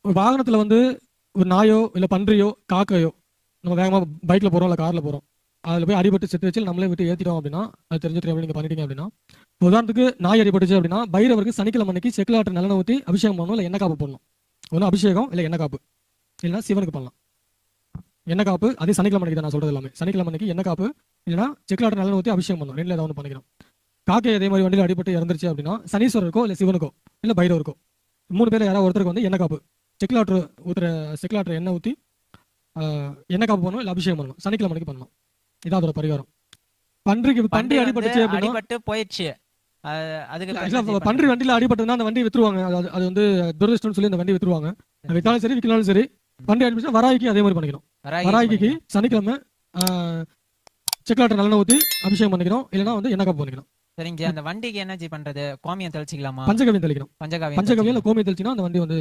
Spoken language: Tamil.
ஒரு வாகனத்துல வந்து ஒரு நாயோ இல்ல பன்றியோ காக்கையோ நம்ம வேகமா பைக்ல போறோம் இல்ல கார்ல போறோம், அதுல போய் அடிபட்டு செத்து வச்சு நம்மளே விட்டு ஏத்திட்டோம் அப்படின்னா, அது தெரிஞ்ச தெரியாம நீங்க பண்ணிட்டீங்க அப்படின்னா, உதாரணத்துக்கு நாய் அடிபட்டுச்சு அப்படின்னா பைரவருக்கு சனிக்கிழமை அன்னைக்கு செக்குலாட்டு நல்லெண்ணெய் ஊற்றி அபிஷேகம் பண்ணணும், இல்லை எண்ணெய் காப்பு போடணும். ஒன்று அபிஷேகம் இல்லை எண்ணெய் காப்பு, இல்லைன்னா சிவனுக்கு பண்ணலாம். எண்ணெய் காப்பு அதே சனிக்கிழமை அன்னைக்கு தான் நான் சொல்றது எல்லாமே. சனிக்கிழமை அன்னைக்கு எண்ணெய் காப்பு இல்லைன்னா செக்குலாட்டு நல்லெண்ணெய் ஊற்றி அபிஷேகம் பண்ணணும். ரெண்டுல ஏதாவது ஒன்று பண்ணிக்கிறோம். காக்கை அதே மாதிரி வண்டியில் அடிபட்டு இறந்துருச்சு அப்படின்னா சனீஸ்வரருக்கோ இல்லை சிவனுக்கோ இல்லை பைரவருக்கோ 3 பேர் யாராவது ஒருத்தருக்கு வந்து எண்ணெய் காப்பு செக்குலாட்டு ஊற்றுற செக்குலாட்டு எண்ணெய் ஊற்றி எண்ணெய் காப்பு பண்ணணும், இல்லை அபிஷேகம் பண்ணணும். சனிக்கிழமை அன்னைக்கு பண்ணணும். இதான் அதோட பரிகாரம். பன்றி அடிபட்டுச்சு அப்படின்னா அடிபட்டு போயிடுச்சு, பன்றி வண்டியில அடிபட்டதுன்னா அந்த வண்டி வித்துருவாங்க. அது வந்து துரதிருஷ்டம்னு சொல்லி அந்த வண்டி வித்துருவாங்க. வித்தாலும் சரி விற்கலாலும் சரி. வண்டி அடிப்பிச்சா வராய்க்கு அதே மாதிரி பண்ணிக்கணும். வராய்க்கு சனிக்கிழமை செக்குலாட்டு நல்லெண்ணெய் ஊற்றி அபிஷேகம் பண்ணிக்கணும், இல்லைன்னா வந்து எண்ணெய் காப்பு பண்ணிக்கணும். சரிங்க. அந்த வண்டிக்கு என்ன பண்றது? கோமியம் தெளிச்சிக்கலாமா? பஞ்சகவியம் தெளிக்கணும். பஞ்சகாவியம் பஞ்சகவியம் இல்லை கோமியம் தெளிச்சினா அந்த வண்டி வந்து